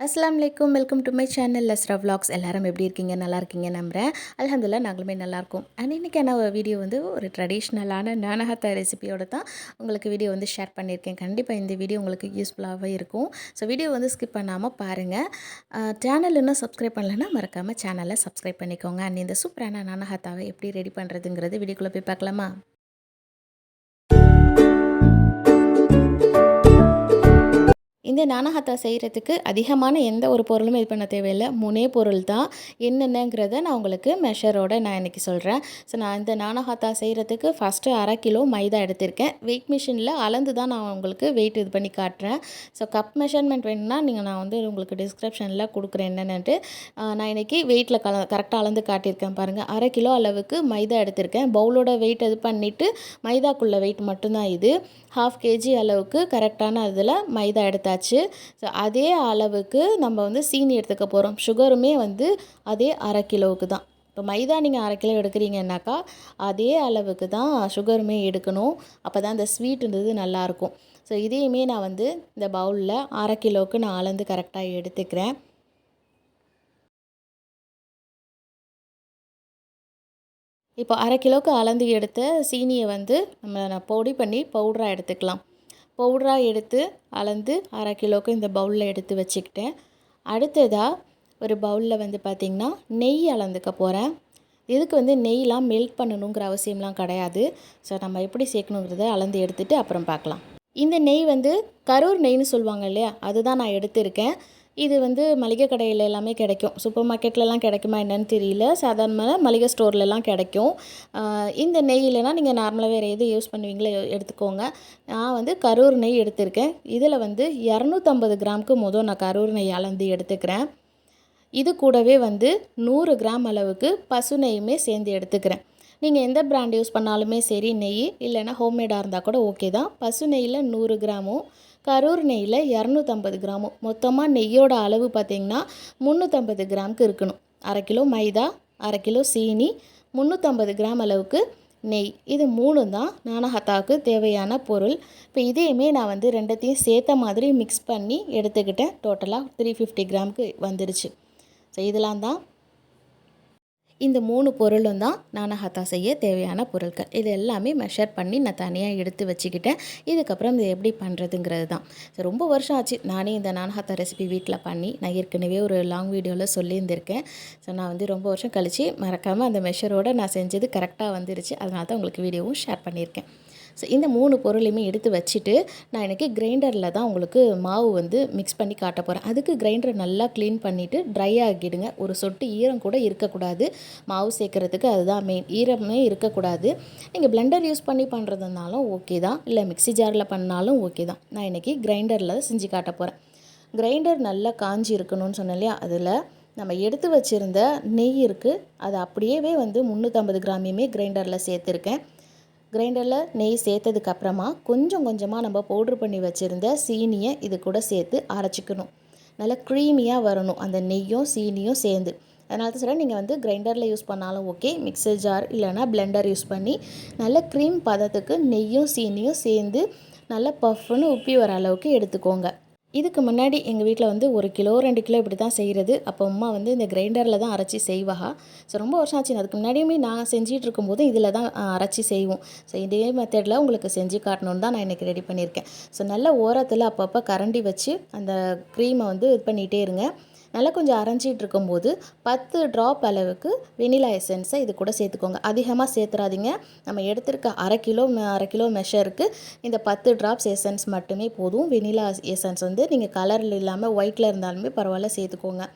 அஸ்ஸலாமு அலைக்கும். Welcome to my channel லஸ்ரா vlogs. எல்லாரும் எப்படி இருக்கீங்க? நல்லா இருக்கீங்க நம்புகிறேன். அல்ஹம்துலில்லாஹ் நாங்களுமே நல்லாயிருக்கோம். இன்றைக்கான வீடியோ வந்து ஒரு ட்ரெடிஷ்னலான நானஹத்தா ரெசிபியோடு தான் உங்களுக்கு வீடியோ வந்து ஷேர் பண்ணியிருக்கேன். கண்டிப்பாக இந்த வீடியோ உங்களுக்கு யூஸ்ஃபுல்லாகவே இருக்கும். ஸோ வீடியோ வந்து ஸ்கிப் பண்ணாமல் பாருங்கள். சேனல் இன்னும் சப்ஸ்கிரைப் பண்ணலைன்னா மறக்காமல் சேனலை சப்ஸ்கிரைப் பண்ணிக்கோங்க. இந்த சூப்பரான நானஹத்தாவை எப்படி ரெடி பண்ணுறதுங்கிறது வீடியோக்குள்ளே போய் பார்க்கலாமா? இந்த நானஹத்தா செய்கிறதுக்கு அதிகமான எந்த ஒரு பொருளுமே இது பண்ண தேவையில்லை. 3 பொருள் தான். என்னென்னங்கிறத நான் உங்களுக்கு மெஷரோட நான் இன்றைக்கி சொல்கிறேன். ஸோ நான் இந்த நானஹத்தா செய்கிறதுக்கு ஃபஸ்ட்டு 1/2 கிலோ மைதா எடுத்திருக்கேன். வெயிட் மிஷினில் அளந்து தான் நான் உங்களுக்கு வெயிட் இது பண்ணி காட்டுறேன். ஸோ கப் மெஷர்மெண்ட் வேணும்னா நான் வந்து உங்களுக்கு டிஸ்கிரிப்ஷனில் கொடுக்குறேன் என்னென்னட்டு. நான் இன்றைக்கி வெயிட்டில் கரெக்டாக அளந்து காட்டியிருக்கேன் பாருங்கள். 1/2 கிலோ அளவுக்கு மைதா எடுத்திருக்கேன். பவுலோட வெயிட் இது பண்ணிவிட்டு மைதாக்குள்ள வெயிட் மட்டும்தான் இது. 1/2 kg அளவுக்கு கரெக்டான இதில் மைதா எடுத்தாச்சு. ஸோ அதே அளவுக்கு நம்ம வந்து சீனி எடுத்துக்க போகிறோம். சுகருமே வந்து அதே 1/2 கிலோவுக்கு தான். இப்போ மைதா நீங்கள் 1/2 கிலோ எடுக்கிறீங்கன்னாக்கா அதே அளவுக்கு தான் சுகருமே எடுக்கணும். அப்போ தான் அந்த ஸ்வீட்டுன்றது நல்லாயிருக்கும். ஸோ இதையுமே நான் வந்து இந்த பவுலில் 1/2 கிலோவுக்கு நான் அளந்து கரெக்டாக எடுத்துக்கிறேன். இப்போ 1/2 கிலோவுக்கு அளந்து எடுத்த சீனியை வந்து நான் பொடி பண்ணி பவுடராக எடுத்துக்கலாம். பவுடராக எடுத்து அளந்து 1/2 கிலோவுக்கு இந்த பவுலில் எடுத்து வச்சுக்கிட்டேன். அடுத்ததாக ஒரு பவுலில் வந்து பார்த்திங்கன்னா நெய் அளந்துக்க போகிறேன். இதுக்கு வந்து நெய்லாம் மெல்ட் பண்ணணுங்கிற அவசியம்லாம் கிடையாது. ஸோ நம்ம எப்படி சேர்க்கணுங்கிறத அளந்து எடுத்துகிட்டு அப்புறம் பார்க்கலாம். இந்த நெய் வந்து கரூர் நெய்ன்னு சொல்லுவாங்க இல்லையா, அதுதான் நான் எடுத்திருக்கேன். இது வந்து மளிகை கடையில் எல்லாமே கிடைக்கும். சூப்பர் மார்க்கெட்லலாம் கிடைக்குமா என்னன்னு தெரியல. சாதாரணமாக மளிகை ஸ்டோர்லலாம் கிடைக்கும். இந்த நெய் இல்லைனா நீங்கள் நார்மலாக வேறு எது யூஸ் பண்ணுவீங்களோ எடுத்துக்கோங்க. நான் வந்து கரூர் நெய் எடுத்திருக்கேன். இதில் வந்து 250 கிராமுக்கு நான் கரூர் நெய் அளந்து எடுத்துக்கிறேன். இது கூடவே வந்து 100 கிராம் அளவுக்கு பசு நெய்யுமே சேர்ந்து எடுத்துக்கிறேன். நீங்கள் எந்த பிராண்ட் யூஸ் பண்ணாலுமே சரி நெய் இல்லைனா ஹோம்மேடாக இருந்தால் கூட ஓகே தான். பசு நெய்யில் 100 கிராமும் கரூர் நெய்யில் 250 கிராமும் மொத்தமாக நெய்யோட அளவு பார்த்திங்கன்னா 350 கிராமுக்கு இருக்கணும். 1/2 கிலோ மைதா, 1/2 கிலோ சீனி, 350 கிராம் அளவுக்கு நெய். இது 3 தான் நானஹத்தாவுக்கு தேவையான பொருள். இப்போ இதையுமே நான் வந்து ரெண்டத்தையும் சேர்த்த மாதிரி மிக்ஸ் பண்ணி எடுத்துக்கிட்டேன். டோட்டலாக 350 கிராமுக்கு வந்துருச்சு. ஸோ இதெல்லாம் தான் இந்த 3 பொருளும் தான் நானஹத்தா செய்ய தேவையான பொருட்கள். இது எல்லாமே மெஷர் பண்ணி நான் தனியாக எடுத்து வச்சுக்கிட்டேன். இதுக்கப்புறம் இது எப்படி பண்ணுறதுங்கிறது தான். ஸோ ரொம்ப வருஷம் ஆச்சு நானே இந்த நானஹத்தா ரெசிபி வீட்டில் பண்ணி. நான் ஏற்கனவே ஒரு லாங் வீடியோவில் சொல்லியிருந்திருக்கேன். ஸோ நான் வந்து ரொம்ப வருஷம் கழித்து மறக்காமல் அந்த மெஷரோடு நான் செஞ்சது கரெக்டாக வந்துருச்சு. அதனால தான் உங்களுக்கு வீடியோவும் ஷேர் பண்ணியிருக்கேன். ஸோ இந்த 3 பொருளையுமே எடுத்து வச்சுட்டு நான் எனக்கு கிரைண்டரில் தான் உங்களுக்கு மாவு வந்து மிக்ஸ் பண்ணி காட்ட போகிறேன். அதுக்கு கிரைண்டரை நல்லா க்ளீன் பண்ணிவிட்டு ட்ரை ஆக்கிடுங்க. ஒரு சொட்டு ஈரம் கூட இருக்கக்கூடாது. மாவு சேர்க்குறதுக்கு அதுதான் மெயின். ஈரமே இருக்கக்கூடாது. நீங்கள் பிளெண்டர் யூஸ் பண்ணி பண்ணுறதுனாலும் ஓகே தான், இல்லை மிக்ஸி ஜாரில் பண்ணாலும் ஓகே தான். நான் இன்றைக்கி கிரைண்டரில் செஞ்சு காட்ட போகிறேன். கிரைண்டர் நல்லா காஞ்சி இருக்கணும்னு சொன்னேன் இல்லையா, அதில் நம்ம எடுத்து வச்சுருந்த நெய் இருக்குது. அது அப்படியே வந்து 350 கிராமையுமே கிரைண்டரில் சேர்த்துருக்கேன். கிரைண்டரில் நெய் சேர்த்ததுக்கப்புறமா கொஞ்சம் கொஞ்சமாக நம்ம பவுட்ரு பண்ணி வச்சுருந்த சீனியை இது கூட சேர்த்து அரைச்சிக்கணும். நல்லா க்ரீமியாக வரணும் அந்த நெய்யும் சீனியும் சேர்ந்து. அதனால தான் சொல்கிறேன், நீங்கள் வந்து கிரைண்டரில் யூஸ் பண்ணாலும் ஓகே, மிக்ஸர் ஜார் இல்லைனா பிளெண்டர் யூஸ் பண்ணி நல்ல க்ரீம் பதத்துக்கு நெய்யும் சீனியும் சேர்ந்து நல்லா பஃப்னு உப்பி வர அளவுக்கு எடுத்துக்கோங்க. இதுக்கு முன்னாடி எங்கள் வீட்டில் வந்து 1 கிலோ 2 கிலோ இப்படி தான் செய்கிறது. அப்போ அம்மா வந்து இந்த கிரைண்டரில் தான் அரைச்சி செய்வாங்க. ஸோ ரொம்ப வருஷம் ஆச்சு. அதுக்கு முன்னாடியுமே நான் செஞ்சிகிட்டு இருக்கும்போது இதில் தான் அரைச்சி செய்வோம். ஸோ இதே மெத்தடில் உங்களுக்கு செஞ்சு காட்டணுன்னு தான் நான் இன்றைக்கி ரெடி பண்ணியிருக்கேன். ஸோ நல்ல ஓரத்தில் அப்பப்போ கரண்டி வச்சு அந்த க்ரீமை வந்து இது பண்ணிகிட்டே இருங்க. நல்லா கொஞ்சம் அரைஞ்சிட்டு இருக்கும்போது 10 ட்ராப் அளவுக்கு வெனிலா எசன்ஸை இது கூட சேர்த்துக்கோங்க. அதிகமாக சேர்த்துறாதீங்க. நம்ம எடுத்திருக்க 1/2 கிலோ மெஷருக்கு இந்த 10 ட்ராப்ஸ் எசன்ஸ் மட்டுமே போதும். வெனிலா எசன்ஸ் வந்து நீங்கள் கலரில் இல்லாமல் ஒயிட்டில் இருந்தாலுமே பரவாயில்ல சேர்த்துக்கோங்க.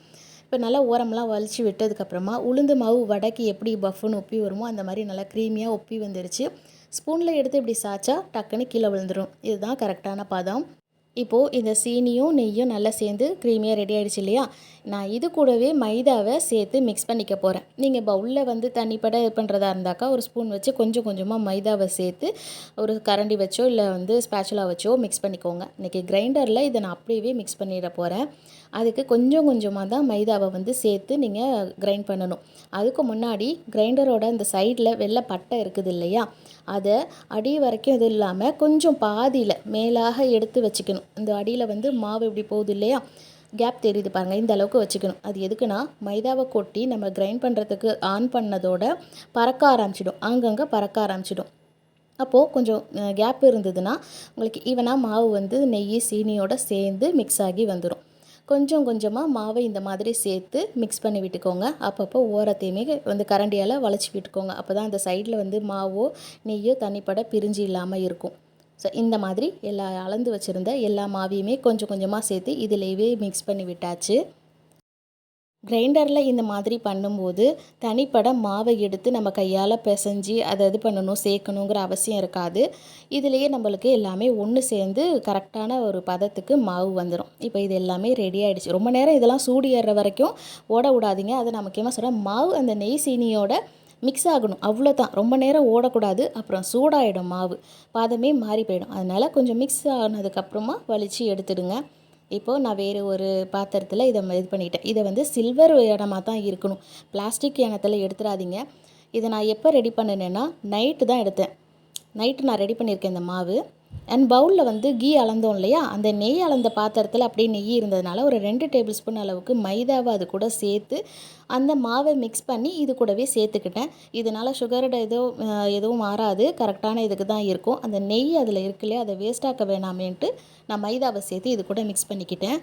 இப்போ நல்லா ஓரமெல்லாம் வலிச்சு விட்டதுக்கப்புறமா உளுந்து மாவு வடைக்கு எப்படி பஃப்னு உப்பி வருமோ அந்த மாதிரி நல்லா க்ரீமியாக உப்பி வந்துருச்சு. ஸ்பூனில் எடுத்து இப்படி சாய்ச்சா டக்குன்னு கீழே விழுந்துடும். இதுதான் கரெக்டான பதம். இப்போது இந்த சீனியும் நெய்யும் நல்லா சேர்ந்து க்ரீமியாக ரெடி ஆகிடுச்சு இல்லையா, நான் இது கூடவே மைதாவை சேர்த்து மிக்ஸ் பண்ணிக்க போகிறேன். நீங்கள் பவுலில் வந்து தண்ணிப்பட இது பண்ணுறதா இருந்தாக்கா ஒரு ஸ்பூன் வச்சு கொஞ்சம் கொஞ்சமாக மைதாவை சேர்த்து ஒரு கரண்டி வச்சோ இல்லை வந்து ஸ்பேச்சுலா வச்சோ மிக்ஸ் பண்ணிக்கோங்க. இன்றைக்கி கிரைண்டரில் இதை நான் அப்படியே மிக்ஸ் பண்ணிட போகிறேன். அதுக்கு கொஞ்சம் கொஞ்சமாக தான் மைதாவை வந்து சேர்த்து நீங்கள் கிரைண்ட் பண்ணணும். அதுக்கு முன்னாடி கிரைண்டரோட இந்த சைடில் வெள்ளை பட்டை இருக்குது இல்லையா, அதை அடி வரைக்கும் இது இல்லாமல் கொஞ்சம் பாதியில் மேலாக எடுத்து வச்சுக்கணும். இந்த அடியில் வந்து மாவு இப்படி போகுது இல்லையா, கேப் தெரியுது பாருங்கள், இந்த அளவுக்கு வச்சுக்கணும். அது எதுக்குன்னா மைதாவை கொட்டி நம்ம கிரைண்ட் பண்ணுறதுக்கு ஆன் பண்ணதோட பறக்க ஆரம்பிச்சிடும், அங்கங்கே பறக்க ஆரம்பிச்சிடும். அப்போது கொஞ்சம் கேப் இருந்ததுன்னா உங்களுக்கு ஈவனாக மாவு வந்து நெய் சீனியோடு சேர்ந்து மிக்ஸ் ஆகி வந்துடும். கொஞ்சம் கொஞ்சமாக மாவை இந்த மாதிரி சேர்த்து மிக்ஸ் பண்ணி விட்டுக்கோங்க. அப்பப்போ ஓரத்தையுமே வந்து கரண்டியால் வளைச்சி விட்டுக்கோங்க. அப்போ தான் அந்த சைடில் வந்து மாவோ நெய்யோ தண்ணிப்பட பிரிஞ்சு இல்லாமல் இருக்கும். ஸோ இந்த மாதிரி அளந்து வச்சுருந்த எல்லா மாவையுமே கொஞ்சம் கொஞ்சமாக சேர்த்து இதிலேயே மிக்ஸ் பண்ணி விட்டாச்சு. கிரைண்டரில் இந்த மாதிரி பண்ணும்போது தனிப்பட மாவை எடுத்து நம்ம கையால் பிசைஞ்சு அதை இது பண்ணணும் சேர்க்கணுங்கிற அவசியம் இருக்காது. இதிலேயே நம்மளுக்கு எல்லாமே ஒன்று சேர்ந்து கரெக்டான ஒரு பதத்துக்கு மாவு வந்துடும். இப்போ இது எல்லாமே ரெடி ஆகிடுச்சு. ரொம்ப நேரம் இதெல்லாம் சூடு ஏறுற வரைக்கும் ஓட விடாதீங்க. அதை நான் முக்கியமாக சொல்கிறேன், மாவு அந்த நெய் சீனியோட மிக்ஸ் ஆகணும், அவ்வளோதான். ரொம்ப நேரம் ஓடக்கூடாது, அப்புறம் சூடாகிடும் மாவு, பதமே மாறி போயிடும். அதனால் கொஞ்சம் மிக்ஸ் ஆனதுக்கப்புறமா வலித்து எடுத்துடுங்க. இப்போது நான் வேறு ஒரு பாத்திரத்தில் இதை இது பண்ணிக்கிட்டேன். இதை வந்து சில்வர் இடமாக தான் இருக்கணும், பிளாஸ்டிக் எண்ணத்தில் எடுத்துடாதீங்க. இதை நான் எப்போ ரெடி பண்ணினேன்னா நைட்டு தான் எடுத்தேன். நைட்டு நான் ரெடி பண்ணியிருக்கேன் இந்த மாவு. அண்ட் பவுலில் வந்து கீ அளந்தோம் இல்லையா, அந்த நெய் அளந்த பாத்திரத்தில் அப்படியே நெய் இருந்ததுனால ஒரு 2 டேபிள் ஸ்பூன் அளவுக்கு மைதாவை அது கூட சேர்த்து அந்த மாவை மிக்ஸ் பண்ணி இது கூடவே சேர்த்துக்கிட்டேன். இதனால் சுகரோட எதுவும் மாறாது, கரெக்டான இதுக்கு தான் இருக்கும். அந்த நெய் அதில் இருக்கு இல்லையா, அதை வேஸ்ட்டாக்க வேணாமேன்ட்டு நான் மைதாவை சேர்த்து இது கூட மிக்ஸ் பண்ணிக்கிட்டேன்.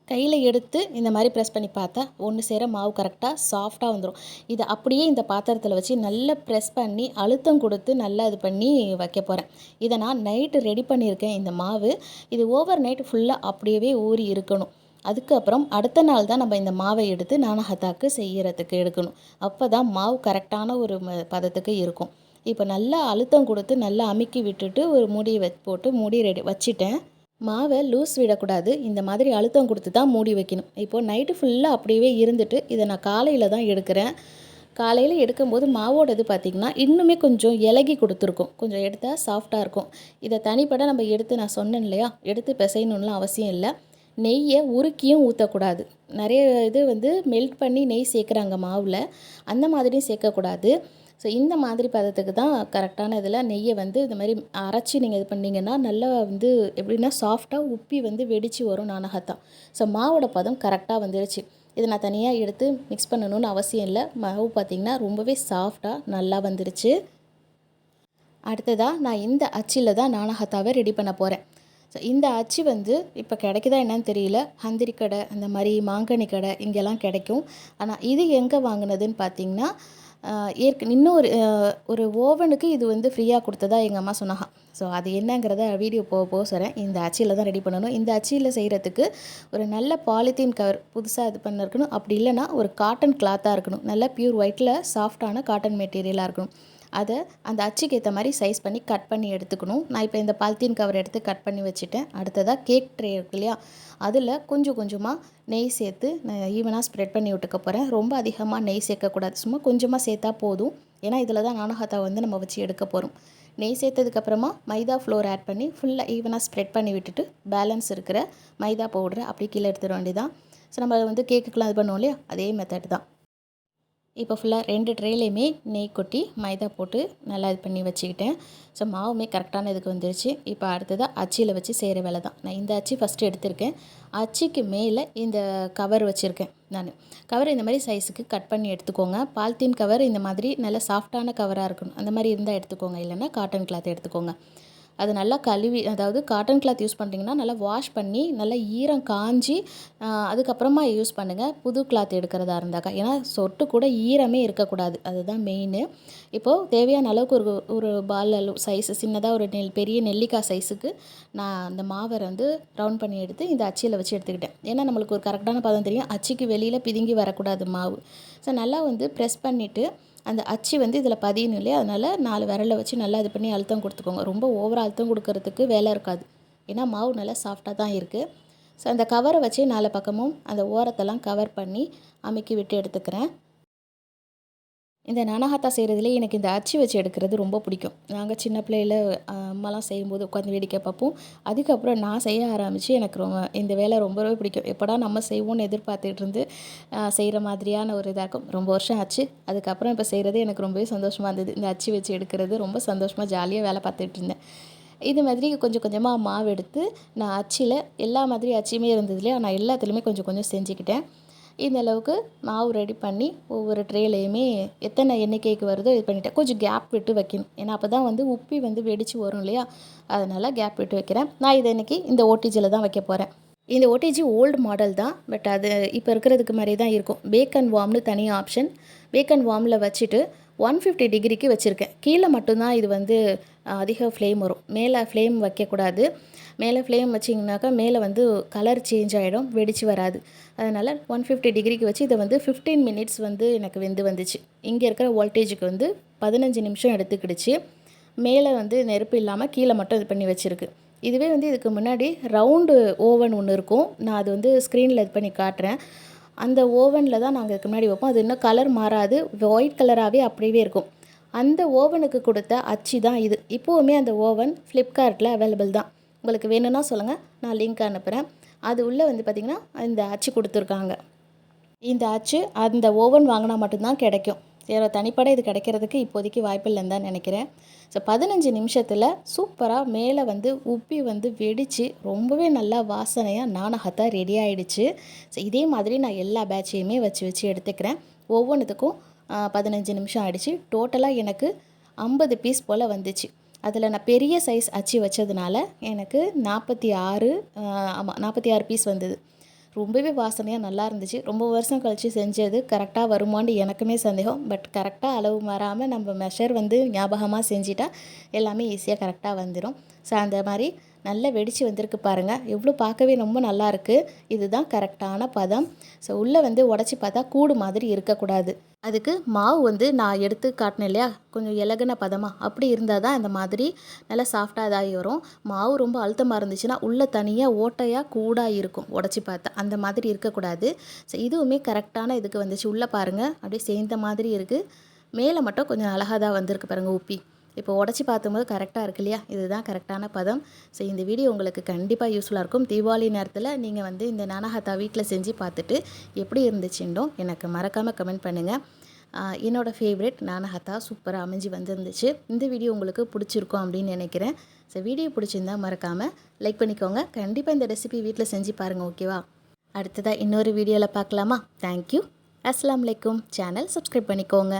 கையில் எடுத்து இந்த மாதிரி ப்ரெஸ் பண்ணி பார்த்தா ஒன்று சேர மாவு கரெக்டாக சாஃப்டாக வந்துடும். இதை அப்படியே இந்த பாத்திரத்தில் வச்சு நல்லா ப்ரெஸ் பண்ணி அழுத்தம் கொடுத்து நல்லா இது பண்ணி வைக்க போகிறேன். இதை நான் நைட்டு ரெடி பண்ணியிருக்கேன் இந்த மாவு. இது ஓவர் நைட்டு ஃபுல்லாக அப்படியே ஊறி இருக்கணும். அதுக்கப்புறம் அடுத்த நாள் தான் நம்ம இந்த மாவை எடுத்து நானஹத்தாக்கு செய்கிறதுக்கு எடுக்கணும். அப்போ தான் மாவு கரெக்டான ஒரு பதத்துக்கு இருக்கும். இப்போ நல்லா அழுத்தம் கொடுத்து நல்லா அமுக்கி விட்டுட்டு ஒரு மூடியை போட்டு மூடி ரெடி வச்சுட்டேன். மாவை லூஸ் விடக்கூடாது, இந்த மாதிரி அழுத்தம் கொடுத்து தான் மூடி வைக்கணும். இப்போது நைட்டு ஃபுல்லாக அப்படியே இருந்துட்டு இதை நான் காலையில் தான் எடுக்கிறேன். காலையில் எடுக்கும்போது மாவோடது பார்த்திங்கன்னா இன்னுமே கொஞ்சம் இலகி கொடுத்துருக்கும், கொஞ்சம் எடுத்தால் சாஃப்டாக இருக்கும். இதை தனிப்பட நம்ம எடுத்து நான் சொன்னேன் இல்லையா, எடுத்து பிசையணும்லாம் அவசியம் இல்லை. நெய்யை உருக்கியும் ஊற்றக்கூடாது. நிறைய இது வந்து மெல்ட் பண்ணி நெய் சேர்க்குறாங்க மாவில், அந்த மாதிரியும் சேர்க்கக்கூடாது. ஸோ இந்த மாதிரி பதத்துக்கு தான் கரெக்டான இதில் நெய்யை வந்து இந்த மாதிரி அரைச்சி நீங்கள் இது பண்ணிங்கன்னா நல்லா வந்து எப்படின்னா சாஃப்டாக உப்பி வந்து வெடித்து வரும் நானகத்தான். ஸோ மாவோட பதம் கரெக்டாக வந்துடுச்சு. இதை நான் தனியாக எடுத்து மிக்ஸ் பண்ணணும்னு அவசியம் இல்லை. மாவு பார்த்திங்கன்னா ரொம்பவே சாஃப்டாக நல்லா வந்துருச்சு. அடுத்ததாக நான் இந்த அச்சில் தான் நானகத்தாவை ரெடி பண்ண போகிறேன். ஸோ இந்த அச்சு வந்து இப்போ கிடைக்குதா என்னன்னு தெரியல, ஹந்திரி கடை அந்த மாதிரி மாங்கனி கடை இங்கெல்லாம் கிடைக்கும். ஆனால் இது எங்கே வாங்கினதுன்னு பார்த்திங்கன்னா இன்னும் ஒரு ஓவனுக்கு இது வந்து ஃப்ரீயாக கொடுத்ததா எங்கள் அம்மா சொன்னாங்க. ஸோ அது என்னங்கிறத வீடியோ போக சொல்கிறேன். இந்த அச்சியில் தான் ரெடி பண்ணணும். இந்த அச்சியில் செய்கிறதுக்கு ஒரு நல்ல பாலித்தீன் கவர் புதுசாக இது பண்ணிருக்கணும். அப்படி இல்லைனா ஒரு காட்டன் கிளாத்தாக இருக்கணும், நல்ல பியூர் ஒயிட்டில் சாஃப்டான காட்டன் மெட்டீரியலாக இருக்கணும். அதை அந்த அச்சுக்கு ஏற்ற மாதிரி சைஸ் பண்ணி கட் பண்ணி எடுத்துக்கணும். நான் இப்போ இந்த பாலித்தீன் கவர் எடுத்து கட் பண்ணி வச்சுட்டேன். அடுத்ததாக கேக் ட்ரே இருக்கு இல்லையா, அதில் கொஞ்சம் கொஞ்சமாக நெய் சேர்த்து நான் ஈவனாக ஸ்ப்ரெட் பண்ணி விட்டுக்க போகிறேன். ரொம்ப அதிகமாக நெய் சேர்க்கக்கூடாது, சும்மா கொஞ்சமாக சேர்த்தா போதும். ஏன்னா இதில் தான் நானஹத்தா வந்து நம்ம வச்சு எடுக்க போகிறோம். நெய் சேர்த்ததுக்கப்புறமா மைதா ஃப்ளோர் ஆட் பண்ணி ஃபுல்லாக ஈவனாக ஸ்ப்ரெட் பண்ணி விட்டுட்டு பேலன்ஸ் இருக்கிற மைதா பவுடரை அப்படி கீழே எடுத்துட வேண்டியதான். ஸோ நம்ம வந்து கேக்குக்கெலாம் இது பண்ணுவோம் இல்லையா, அதே மெத்தட் தான். இப்போ ஃபுல்லாக 2 ட்ரேலையுமே நெய் கொட்டி மைதா போட்டு நல்லா இது பண்ணி வச்சுக்கிட்டேன். ஸோ மாவுமே கரெக்டான இதுக்கு வந்துருச்சு. இப்போ அடுத்ததாக அச்சியில் வச்சு செய்கிற வேலை தான். நான் இந்த அச்சு ஃபஸ்ட்டு எடுத்திருக்கேன். அச்சுக்கு மேலே இந்த கவர் வச்சுருக்கேன். நான் கவர் இந்த மாதிரி சைஸுக்கு கட் பண்ணி எடுத்துக்கோங்க. பாலித்தீன் கவர் இந்த மாதிரி நல்ல சாஃப்டான கவராக இருக்கணும், அந்த மாதிரி இருந்தால் எடுத்துக்கோங்க. இல்லைன்னா காட்டன் கிளாத் எடுத்துக்கோங்க. அது நல்லா கழுவி, அதாவது காட்டன் கிளாத் யூஸ் பண்ணுறீங்கன்னா நல்லா வாஷ் பண்ணி நல்லா ஈரம் காஞ்சி அதுக்கப்புறமா யூஸ் பண்ணுங்கள், புது கிளாத் எடுக்கிறதா இருந்தாக்கா. ஏன்னா சொட்டு கூட ஈரமே இருக்கக்கூடாது, அதுதான் மெயின். இப்போது தேவையான அளவுக்கு ஒரு பால் அளவு சைஸு சின்னதாக ஒரு பெரிய நெல்லிக்காய் சைஸுக்கு நான் அந்த மாவை வந்து ரவுண்ட் பண்ணி எடுத்து இந்த அச்சியில் வச்சு எடுத்துக்கிட்டேன். ஏன்னா நம்மளுக்கு ஒரு கரெக்டான பதம் தெரியும், அச்சுக்கு வெளியில் பிதுங்கி வரக்கூடாது மாவு. ஸோ நல்லா வந்து ப்ரெஸ் பண்ணிவிட்டு அந்த அச்சு வந்து இதில் பதியணும் இல்லையா, அதனால் 4 விரலை வச்சு நல்லா இது பண்ணி அழுத்தம் கொடுத்துக்கோங்க. ரொம்ப ஓவராக அழுத்தம் கொடுக்கறதுக்கு வேலை இருக்காது, ஏன்னா மாவு நல்லா சாஃப்டாக தான் இருக்குது. ஸோ அந்த கவரை வச்சு 4 பக்கமும் அந்த ஓரத்தெல்லாம் கவர் பண்ணி அமுக்கி விட்டு எடுத்துக்கிறேன். இந்த நானஹத்தா செய்கிறதுலேயே எனக்கு இந்த அச்சு வச்சு எடுக்கிறது ரொம்ப பிடிக்கும். நாங்கள் சின்ன பிள்ளையில் அம்மாலாம் செய்யும்போது உட்காந்து வேடிக்கை பார்ப்போம். அதுக்கப்புறம் நான் செய்ய ஆரம்பித்து எனக்கு இந்த வேலை ரொம்பவே பிடிக்கும். எப்படா நம்ம செய்வோன்னு எதிர்பார்த்துட்டு இருந்து செய்கிற மாதிரியான ஒரு இதாக இருக்கும். ரொம்ப வருஷம் ஆச்சு. அதுக்கப்புறம் இப்போ செய்கிறது எனக்கு ரொம்பவே சந்தோஷமாக இருந்தது. இந்த அச்சு வச்சு எடுக்கிறது ரொம்ப சந்தோஷமாக ஜாலியாக வேலை பார்த்துட்டு இருந்தேன். இது மாதிரி கொஞ்சம் கொஞ்சமாக மாவு எடுத்து நான் அச்சில் எல்லா மாதிரி அச்சியுமே இருந்தது இல்லையா, நான் எல்லாத்துலேயுமே கொஞ்சம் கொஞ்சம் செஞ்சுக்கிட்டேன். இந்த அளவுக்கு மாவு ரெடி பண்ணி ஒவ்வொரு ட்ரேலையுமே எத்தனை எண்ணிக்கைக்கு வருதோ இது பண்ணிவிட்டேன். கொஞ்சம் கேப் விட்டு வைக்கணும், ஏன்னா அப்போ தான் வந்து உப்பி வந்து வெடித்து வரும் இல்லையா, அதனால் கேப் விட்டு வைக்கிறேன். நான் இதை இன்றைக்கி இந்த ஓடிஜியில் தான் வைக்க போகிறேன். இந்த ஓடிஜி ஓல்டு மாடல் தான், பட் அது இப்போ இருக்கிறதுக்கு மாதிரி தான் இருக்கும். பேக் அண்ட் வார்ம்னு தனி ஆப்ஷன். பேக் அண்ட் வார்மில் வச்சுட்டு 150 டிகிரிக்கு வச்சுருக்கேன். கீழே மட்டும்தான் இது வந்து அதிக ஃப்ளேம் வரும், மேலே ஃப்ளேம் வைக்கக்கூடாது. மேலே ஃப்ளேம் வச்சிங்கனாக்கா மேலே வந்து கலர் சேஞ்ச் ஆகிடும், வெடிச்சு வராது. அதனால் 150 டிகிரிக்கு வச்சு இதை வந்து 15 மினிட்ஸ் வந்து எனக்கு வெந்து வந்துச்சு. இங்கே இருக்கிற வோல்டேஜுக்கு வந்து 15 நிமிஷம் எடுத்துக்கிடுச்சு. மேலே வந்து நெருப்பு இல்லாமல் கீழே மட்டும் இது பண்ணி வச்சுருக்கு. இதுவே வந்து இதுக்கு முன்னாடி ரவுண்டு ஓவன் ஒன்று இருக்கும், நான் அது வந்து ஸ்க்ரீனில் இது பண்ணி காட்டுறேன். அந்த ஓவனில் தான் நாங்கள் இதுக்கு முன்னாடி வைப்போம். அது இன்னும் கலர் மாறாது, ஒயிட் கலராகவே அப்படியே இருக்கும். அந்த ஓவனுக்கு கொடுத்த அச்சு தான் இது. இப்போவுமே அந்த ஓவன் ஃப்ளிப்கார்ட்டில் அவைலபிள் தான். உங்களுக்கு வேணும்னா சொல்லுங்கள், நான் லிங்க் அனுப்புகிறேன். அது உள்ளே வந்து பார்த்திங்கன்னா இந்த அச்சு கொடுத்துருக்காங்க. இந்த அச்சு அந்த ஓவன் வாங்கினா மட்டும்தான் கிடைக்கும். வேறு தனிப்பட இது கிடைக்கிறதுக்கு இப்போதைக்கு வாய்ப்பில்லைன்னு தான் நினைக்கிறேன். ஸோ 15 நிமிஷத்தில் சூப்பராக மேலே வந்து உப்பி வந்து வெடித்து ரொம்பவே நல்லா வாசனையாக நானகத்தா ரெடி ஆகிடுச்சு. ஸோ இதே மாதிரி நான் எல்லா பேட்சையுமே வச்சு வச்சு எடுத்துக்கிறேன். ஒவ்வொன்றுத்துக்கும் 15 நிமிஷம் ஆகிடுச்சு. டோட்டலாக எனக்கு 50 பீஸ் போல் வந்துச்சு. அதில் நான் பெரிய சைஸ் அச்சு வச்சதுனால எனக்கு 46 ஆமாம் 46 பீஸ் வந்தது. ரொம்பவே வாசனையாக நல்லா இருந்துச்சு. ரொம்ப வருஷம் கழித்து செஞ்சது கரெக்டாக வருமானு எனக்குமே சந்தேகம். பட் கரெக்டாக அளவு மாறாமல் நம்ம மெஷர் வந்து ஞாபகமாக செஞ்சிட்டா எல்லாமே ஈஸியாக கரெக்டாக வந்துடும். ஸோ அந்த மாதிரி நல்லா வெடித்து வந்திருக்கு பாருங்கள், எவ்வளோ பார்க்கவே ரொம்ப நல்லாயிருக்கு. இதுதான் கரெக்டான பதம். ஸோ உள்ளே வந்து உடச்சி பார்த்தா கூடு மாதிரி இருக்கக்கூடாது. அதுக்கு மாவு வந்து நான் எடுத்து காட்டினேன் இல்லையா, கொஞ்சம் இலகுன பதமாக அப்படி இருந்தால் தான் இந்த மாதிரி நல்லா சாஃப்டாக இதாகி வரும். மாவு ரொம்ப அழுத்தமாக இருந்துச்சுன்னா உள்ளே தனியாக ஓட்டையாக கூடாக இருக்கும், உடச்சி பார்த்தா அந்த மாதிரி இருக்கக்கூடாது. ஸோ இதுவுமே கரெக்டான இதுக்கு வந்துச்சு. உள்ளே பாருங்கள் அப்படியே சேர்ந்த மாதிரி இருக்குது, மேலே மட்டும் கொஞ்சம் அழகாக தான் வந்திருக்கு பாருங்கள் உப்பி. இப்போ உடச்சி பார்க்கும்போது கரெக்டாக இருக்கு இல்லையா, இதுதான் கரெக்டான பதம். ஸோ இந்த வீடியோ உங்களுக்கு கண்டிப்பாக யூஸ்ஃபுல்லாக இருக்கும். தீபாவளி நேரத்தில் நீங்கள் வந்து இந்த நானகத்தா வீட்டில் செஞ்சு பார்த்துட்டு எப்படி இருந்துச்சுன்னோ எனக்கு மறக்காமல் கமெண்ட் பண்ணுங்கள். என்னோடய ஃபேவரெட் நானகத்தா சூப்பராக அமைஞ்சு வந்துருந்துச்சு. இந்த வீடியோ உங்களுக்கு பிடிச்சிருக்கும் அப்படின்னு நினைக்கிறேன். ஸோ வீடியோ பிடிச்சிருந்தா மறக்காமல் லைக் பண்ணிக்கோங்க. கண்டிப்பாக இந்த ரெசிபி வீட்டில் செஞ்சு பாருங்கள், ஓகேவா? அடுத்ததாக இன்னொரு வீடியோவில் பார்க்கலாமா? தேங்க்யூ. அஸ்ஸலாமு அலைக்கும். சேனல் சப்ஸ்கிரைப் பண்ணிக்கோங்க.